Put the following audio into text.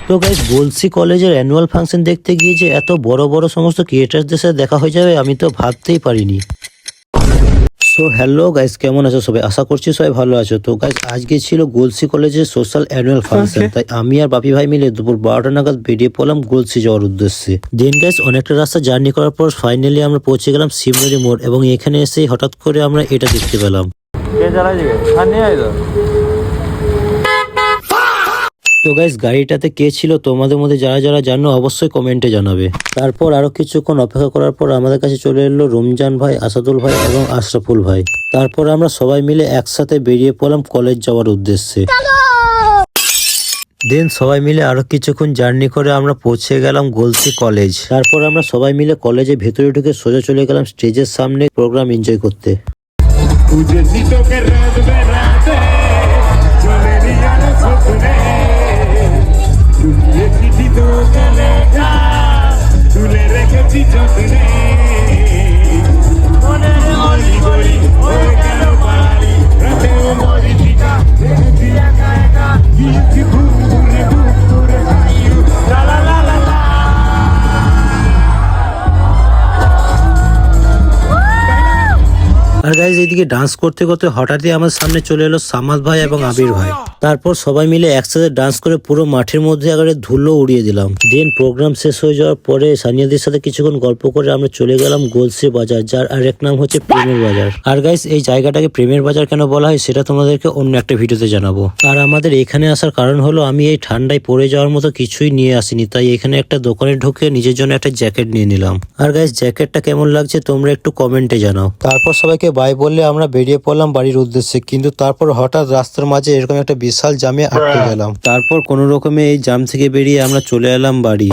তো গাইস বলছি কলেজের অ্যানুয়াল ফাংশন দেখতে গিয়ে যে এত বড় বড় সমস্ত ক্রিয়েটারদের সাথে দেখা হয়ে যাবে আমি তো ভাবতেই পারিনি। সো হ্যালো গাইস, কেমন আছো সবাই? আশা করছি সবাই ভালো আছো। তো গাইস আজকে ছিল গলসি কলেজের সোশ্যাল অ্যানুয়াল ফাংশন, তাই আমি আর বাপি ভাই মিলে দুপুর 12টা নাগাদ বেরিয়ে পড়লাম গলসি যাওয়ার উদ্দেশ্যে। দেন গাইস অনেকটা রাস্তা জার্নি করার পর ফাইনালি আমরা পৌঁছে গেলাম শিবনদী মোড়, এবং এখানে এসে হঠাৎ করে আমরা এটা দেখতে পেলাম। তো গাইস গাড়িটাতে কে ছিল তোমাদের মধ্যে যারা যারা জানো অবশ্যই কমেন্টে জানাবে। তারপর আরো কিছুক্ষণ অপেক্ষা করার পর আমাদের কাছে চলে এলো রমজান ভাই, আসাদুল ভাই এবং আশরাফুল ভাই। তারপর আমরা সবাই মিলে একসাথে বেরিয়ে পড়লাম কলেজ যাওয়ার উদ্দেশ্যে। দেন সবাই মিলে আরো কিছুক্ষণ জার্নি করে আমরা পৌঁছে গেলাম গলসি কলেজ। তারপর আমরা সবাই মিলে কলেজের ভেতরে ঢুকে সোজা চলে গেলাম স্টেজের সামনে প্রোগ্রাম এনজয় করতে। আর গাইজ এইদিকে ডান্স করতে করতে হঠাৎই আমার সামনে চলে এলো সামাদ ভাই এবং আবির ভাই। তারপর সবাই মিলে একসাথে ডান্স করে পুরো মাঠের মধ্যে একেবারে ধুলো উড়িয়ে দিলাম। দেন প্রোগ্রাম শেষ হয়ে যাওয়ার পরে সানিয়াদের সাথে কিছুক্ষণ গল্প করে আমরা চলে গেলাম গলসি বাজার, যার আরেক নাম হচ্ছে প্রেমের বাজার। আর গাইজ এই জায়গাটাকে প্রেমের বাজার কেন বলা হয় সেটা তোমাদেরকে অন্য একটা ভিডিওতে জানাবো। আর আমাদের এখানে আসার কারণ হলো আমি এই ঠান্ডায় পড়ে যাওয়ার মতো কিছুই নিয়ে আসিনি, তাই এখানে একটা দোকানে ঢুকে নিজের জন্য একটা জ্যাকেট নিয়ে নিলাম। আর গাইজ জ্যাকেটটা কেমন লাগছে তোমরা একটু কমেন্টে জানাও। তারপর সবাইকে বাই বললে আমরা বেরিয়ে পড়লাম বাড়ির উদ্দেশ্যে, কিন্তু তারপর হঠাৎ রাস্তার মাঝে এরকম একটা বিশাল জামে আটকে গেলাম। তারপর কোনো রকমে এই জাম থেকে বেরিয়ে আমরা চলে এলাম বাড়ি।